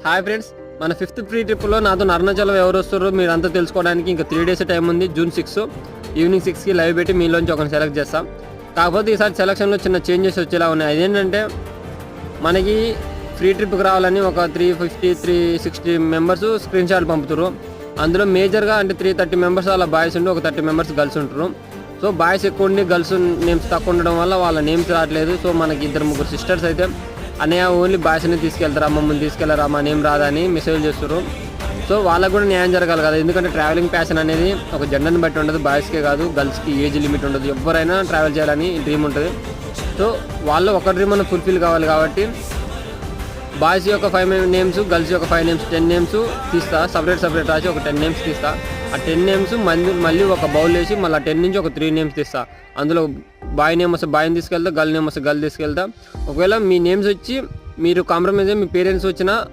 Hi friends, మన 5th free ట్రిప్లో నాతో అరుణాచలం ఎవరు వస్తారో మీరు అంతా తెలుసుకోవడానికి ఇంకా 3 డేస్ టైం ఉంది. జూన్ 6 ఈవినింగ్ 6కి లైవ్ పెట్టి మీలోంచి ఒకరిని సెలెక్ట్ చేస్తాం. కాకపోతే ఈసారి సెలక్షన్లో చిన్న చేంజెస్ వచ్చేలా ఉన్నాయి. అదేంటంటే మనకి ఫ్రీ ట్రిప్కి రావాలని ఒక 350 360 మెంబర్స్ స్క్రీన్ షాట్ పంపుతారు. అందులో మేజర్గా అంటే 330 మెంబర్స్ అలా బాయ్స్ ఉండి ఒక 30 మెంబర్స్ గర్ల్స్ ఉంటారు. సో బాయ్స్ ఎక్కువ ఉండి గర్ల్స్ నేమ్స్ తక్కువ ఉండడం వల్ల వాళ్ళ నేమ్స్ రావట్లేదు. సో మనకి 2-3 సిస్టర్స్ అయితే అన్నయ్య ఓన్లీ బాయ్స్ని తీసుకెళ్తారా, మమ్మల్ని తీసుకెళ్లారా, మా నేమ్ రాదా అని మెసేజ్ చేస్తారు. సో వాళ్ళకు కూడా న్యాయం జరగాలి కదా. ఎందుకంటే ట్రావెలింగ్ ప్యాషన్ అనేది ఒక జెండర్ని బట్టి ఉండదు, బాయ్స్కే కాదు గర్ల్స్కి ఏజ్ లిమిట్ ఉండదు. ఎవరైనా ట్రావెల్ చేయాలని డ్రీమ్ ఉంటుంది. సో వాళ్ళు ఒక డ్రీమ్ మనం ఫుల్ఫిల్ కావాలి కాబట్టి బాయ్స్ యొక్క 5 నేమ్స్, గర్ల్స్ యొక్క 5 నేమ్స్, 10 నేమ్స్ తీస్తా. సపరేట్ రాసి ఒక 10 నేమ్స్ తీస్తా. ఆ 10 నేమ్స్ మళ్ళీ ఒక బౌల్ వేసి మళ్ళీ 10 నుంచి ఒక 3 నేమ్స్ తీస్తా. అందులో బాయ్ నేమ్ వస్తే బాయ్ని తీసుకెళ్తా, గర్ల్ నేమ్ వస్తే గర్ల్ తీసుకెళ్తా. ఒకవేళ మీ నేమ్స్ వచ్చి మీరు కాంప్రమైజ్ మీ పేరెంట్స్ వచ్చినా